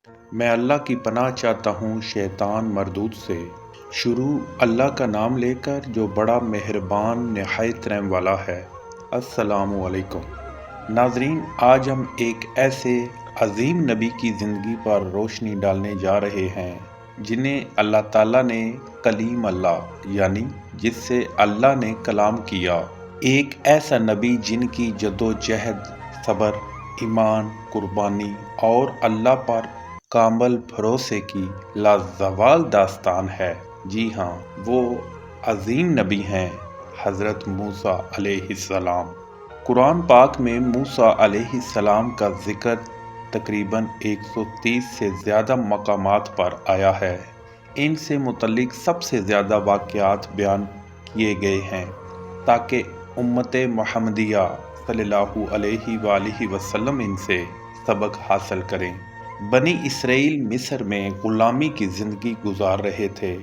میں اللہ کی پناہ چاہتا ہوں شیطان مردود سے۔ شروع اللہ کا نام لے کر جو بڑا مہربان نہایت رحم والا ہے۔ السلام علیکم ناظرین، آج ہم ایک ایسے عظیم نبی کی زندگی پر روشنی ڈالنے جا رہے ہیں جنہیں اللہ تعالیٰ نے کلیم اللہ یعنی جس سے اللہ نے کلام کیا، ایک ایسا نبی جن کی جدوجہد، صبر، ایمان، قربانی اور اللہ پر کامل بھروسے کی لازوال داستان ہے۔ جی ہاں، وہ عظیم نبی ہیں حضرت موسیٰ علیہ السلام۔ قرآن پاک میں موسیٰ علیہ السلام کا ذکر تقریباً 130 سے زیادہ مقامات پر آیا ہے۔ ان سے متعلق سب سے زیادہ واقعات بیان کیے گئے ہیں تاکہ امت محمدیہ صلی اللہ علیہ وآلہ وسلم ان سے سبق حاصل کریں۔ بنی اسرائیل مصر میں غلامی کی زندگی گزار رہے تھے۔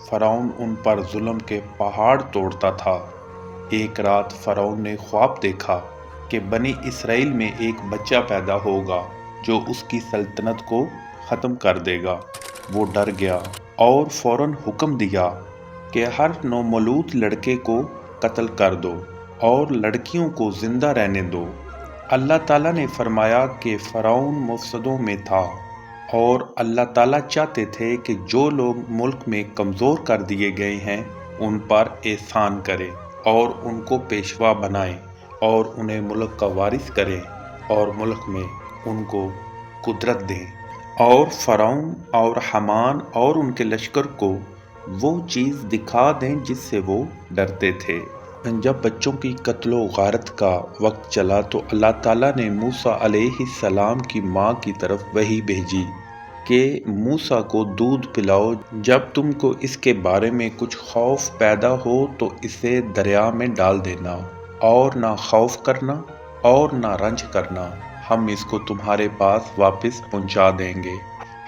فرعون ان پر ظلم کے پہاڑ توڑتا تھا۔ ایک رات فرعون نے خواب دیکھا کہ بنی اسرائیل میں ایک بچہ پیدا ہوگا جو اس کی سلطنت کو ختم کر دے گا۔ وہ ڈر گیا اور فوراً حکم دیا کہ ہر نومولود لڑکے کو قتل کر دو اور لڑکیوں کو زندہ رہنے دو۔ اللہ تعالیٰ نے فرمایا کہ فرعون مفسدوں میں تھا اور اللہ تعالیٰ چاہتے تھے کہ جو لوگ ملک میں کمزور کر دیے گئے ہیں ان پر احسان کرے اور ان کو پیشوا بنائیں اور انہیں ملک کا وارث کریں اور ملک میں ان کو قدرت دیں، اور فرعون اور حامان اور ان کے لشکر کو وہ چیز دکھا دیں جس سے وہ ڈرتے تھے۔ جب بچوں کی قتل و غارت کا وقت چلا تو اللہ تعالیٰ نے موسیٰ علیہ السلام کی ماں کی طرف وحی بھیجی کہ موسیٰ کو دودھ پلاؤ، جب تم کو اس کے بارے میں کچھ خوف پیدا ہو تو اسے دریا میں ڈال دینا، اور نہ خوف کرنا اور نہ رنج کرنا، ہم اس کو تمہارے پاس واپس پہنچا دیں گے۔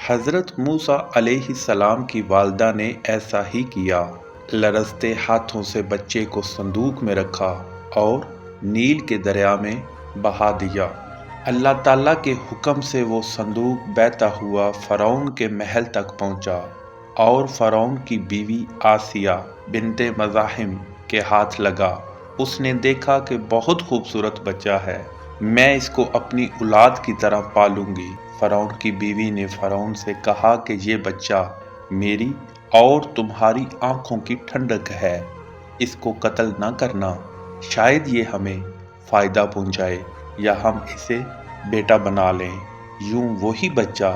حضرت موسیٰ علیہ السلام کی والدہ نے ایسا ہی کیا۔ لرزتے ہاتھوں سے بچے کو صندوق میں رکھا اور نیل کے دریا میں بہا دیا۔ اللہ تعالیٰ کے حکم سے وہ صندوق بہتا ہوا فرعون کے محل تک پہنچا اور فرعون کی بیوی آسیہ بنت مزاحم کے ہاتھ لگا۔ اس نے دیکھا کہ بہت خوبصورت بچہ ہے، میں اس کو اپنی اولاد کی طرح پالوں گی۔ فرعون کی بیوی نے فرعون سے کہا کہ یہ بچہ میری اور تمہاری آنکھوں کی ٹھنڈک ہے، اس کو قتل نہ کرنا، شاید یہ ہمیں فائدہ پہنچائے یا ہم اسے بیٹا بنا لیں۔ یوں وہی بچہ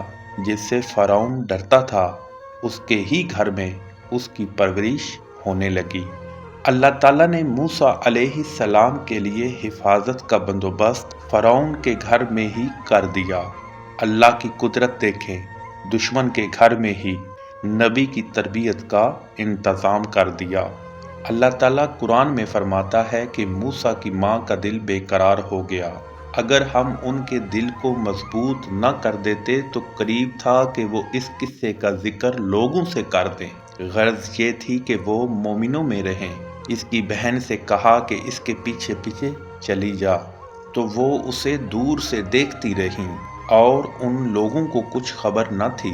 جس سے فرعون ڈرتا تھا اس کے ہی گھر میں اس کی پرورش ہونے لگی۔ اللہ تعالیٰ نے موسیٰ علیہ السلام کے لیے حفاظت کا بندوبست فرعون کے گھر میں ہی کر دیا۔ اللہ کی قدرت دیکھیں، دشمن کے گھر میں ہی نبی کی تربیت کا انتظام کر دیا۔ اللہ تعالیٰ قرآن میں فرماتا ہے کہ موسیٰ کی ماں کا دل بے قرار ہو گیا۔ اگر ہم ان کے دل کو مضبوط نہ کر دیتے تو قریب تھا کہ وہ اس قصے کا ذکر لوگوں سے کر دیں۔ غرض یہ تھی کہ وہ مومنوں میں رہیں۔ اس کی بہن سے کہا کہ اس کے پیچھے پیچھے چلی جا، تو وہ اسے دور سے دیکھتی رہیں اور ان لوگوں کو کچھ خبر نہ تھی۔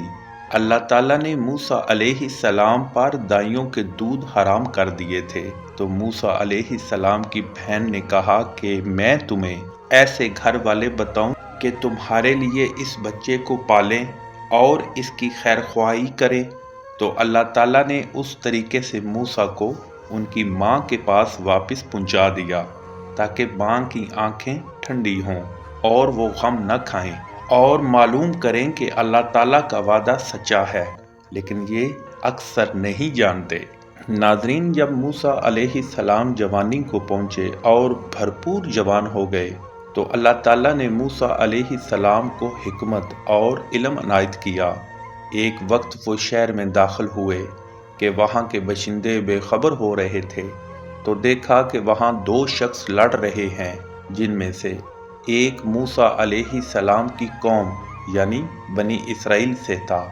اللہ تعالیٰ نے موسیٰ علیہ السلام پر دائیوں کے دودھ حرام کر دیے تھے، تو موسیٰ علیہ السلام کی بہن نے کہا کہ میں تمہیں ایسے گھر والے بتاؤں کہ تمہارے لیے اس بچے کو پالیں اور اس کی خیر خواہی کریں۔ تو اللہ تعالیٰ نے اس طریقے سے موسیٰ کو ان کی ماں کے پاس واپس پہنچا دیا تاکہ ماں کی آنکھیں ٹھنڈی ہوں اور وہ غم نہ کھائیں اور معلوم کریں کہ اللہ تعالیٰ کا وعدہ سچا ہے، لیکن یہ اکثر نہیں جانتے۔ ناظرین، جب موسیٰ علیہ السلام جوانی کو پہنچے اور بھرپور جوان ہو گئے تو اللہ تعالیٰ نے موسیٰ علیہ السلام کو حکمت اور علم عنایت کیا۔ ایک وقت وہ شہر میں داخل ہوئے کہ وہاں کے باشندے بے خبر ہو رہے تھے، تو دیکھا کہ وہاں دو شخص لڑ رہے ہیں، جن میں سے ایک موسیٰ علیہ السلام کی قوم یعنی بنی اسرائیل سے تھا،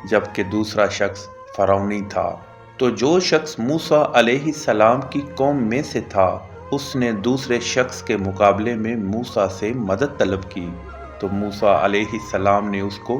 جبکہ دوسرا شخص فرعونی تھا۔ تو جو شخص موسیٰ علیہ السلام کی قوم میں سے تھا اس نے دوسرے شخص کے مقابلے میں موسیٰ سے مدد طلب کی، تو موسیٰ علیہ السلام نے اس کو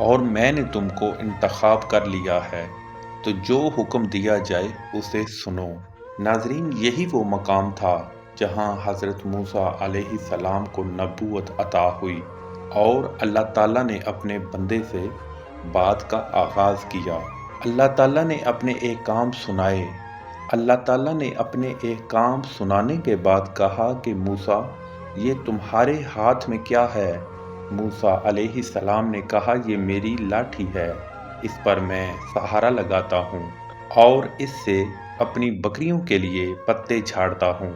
اور میں نے تم کو انتخاب کر لیا ہے، تو جو حکم دیا جائے اسے سنو۔ ناظرین، یہی وہ مقام تھا جہاں حضرت موسیٰ علیہ السلام کو نبوت عطا ہوئی اور اللہ تعالیٰ نے اپنے بندے سے بات کا آغاز کیا۔ اللہ تعالیٰ نے اپنے احکام سنائے۔ اللہ تعالیٰ نے اپنے احکام سنانے کے بعد کہا کہ موسیٰ، یہ تمہارے ہاتھ میں کیا ہے؟ موسیٰ علیہ السلام نے کہا، یہ میری لاٹھی ہے، اس پر میں سہارا لگاتا ہوں اور اس سے اپنی بکریوں کے لیے پتے جھاڑتا ہوں۔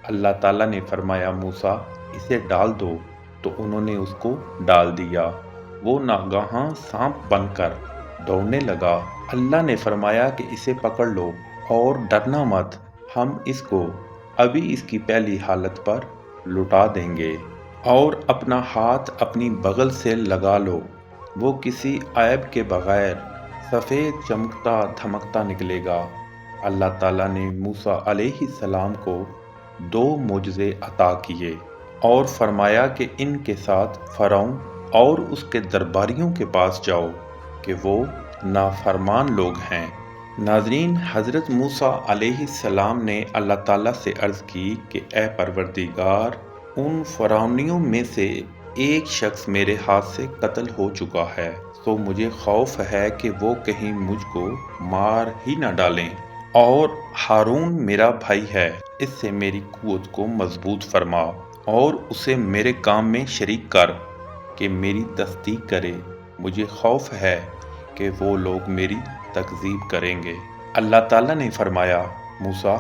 اللہ تعالیٰ نے فرمایا، موسیٰ اسے ڈال دو، تو انہوں نے اس کو ڈال دیا۔ وہ ناگہاں سانپ بن کر دوڑنے لگا۔ اللہ نے فرمایا کہ اسے پکڑ لو اور ڈرنا مت، ہم اس کو ابھی اس کی پہلی حالت پر لوٹا دیں گے، اور اپنا ہاتھ اپنی بغل سے لگا لو، وہ کسی عیب کے بغیر سفید چمکتا دھمکتا نکلے گا۔ اللہ تعالیٰ نے موسیٰ علیہ السلام کو 2 معجزے عطا کیے اور فرمایا کہ ان کے ساتھ فرعون اور اس کے درباریوں کے پاس جاؤ کہ وہ نافرمان لوگ ہیں۔ ناظرین، حضرت موسیٰ علیہ السلام نے اللہ تعالیٰ سے عرض کی کہ اے پروردگار، ان فرعونیوں میں سے ایک شخص میرے ہاتھ سے قتل ہو چکا ہے، تو مجھے خوف ہے کہ وہ کہیں مجھ کو مار ہی نہ ڈالیں، اور ہارون میرا بھائی ہے، اس سے میری قوت کو مضبوط فرما اور اسے میرے کام میں شریک کر کہ میری تصدیق کرے۔ مجھے خوف ہے کہ وہ لوگ میری تکذیب کریں گے۔ اللہ تعالیٰ نے فرمایا، موسیٰ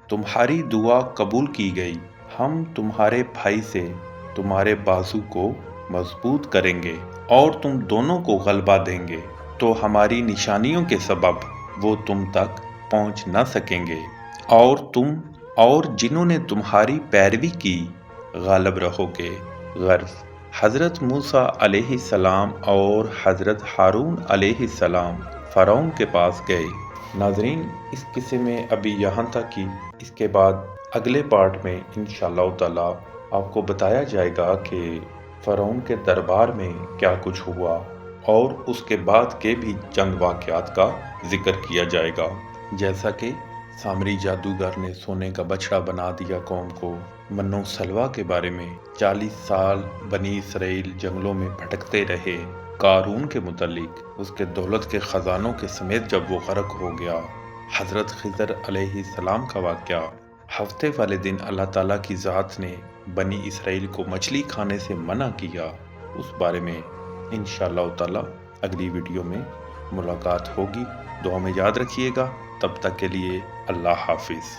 تمہاری دعا قبول کی گئی، ہم تمہارے بھائی سے تمہارے بازو کو مضبوط کریں گے اور تم دونوں کو غلبہ دیں گے، تو ہماری نشانیوں کے سبب وہ تم تک پہنچ نہ سکیں گے، اور تم اور جنہوں نے تمہاری پیروی کی غالب رہو گے۔ غرض حضرت موسیٰ علیہ السلام اور حضرت ہارون علیہ السلام فرعون کے پاس گئے۔ ناظرین، اس قصے میں ابھی یہاں تک ہی، اس کے بعد اگلے پارٹ میں انشاءاللہ تعالیٰ آپ کو بتایا جائے گا کہ فرعون کے دربار میں کیا کچھ ہوا، اور اس کے بعد کے بھی چند واقعات کا ذکر کیا جائے گا، جیسا کہ سامری جادوگر نے سونے کا بچڑا بنا دیا قوم کو، من و سلویٰ کے بارے میں 40 سال بنی اسرائیل جنگلوں میں بھٹکتے رہے، قارون کے متعلق، اس کے دولت کے خزانوں کے سمیت جب وہ غرق ہو گیا، حضرت خضر علیہ السلام کا واقعہ، ہفتے والے دن اللہ تعالیٰ کی ذات نے بنی اسرائیل کو مچھلی کھانے سے منع کیا، اس بارے میں انشاءاللہ تعالیٰ اگلی ویڈیو میں ملاقات ہوگی۔ دعا میں یاد رکھیے گا، تب تک کے لیے اللہ حافظ۔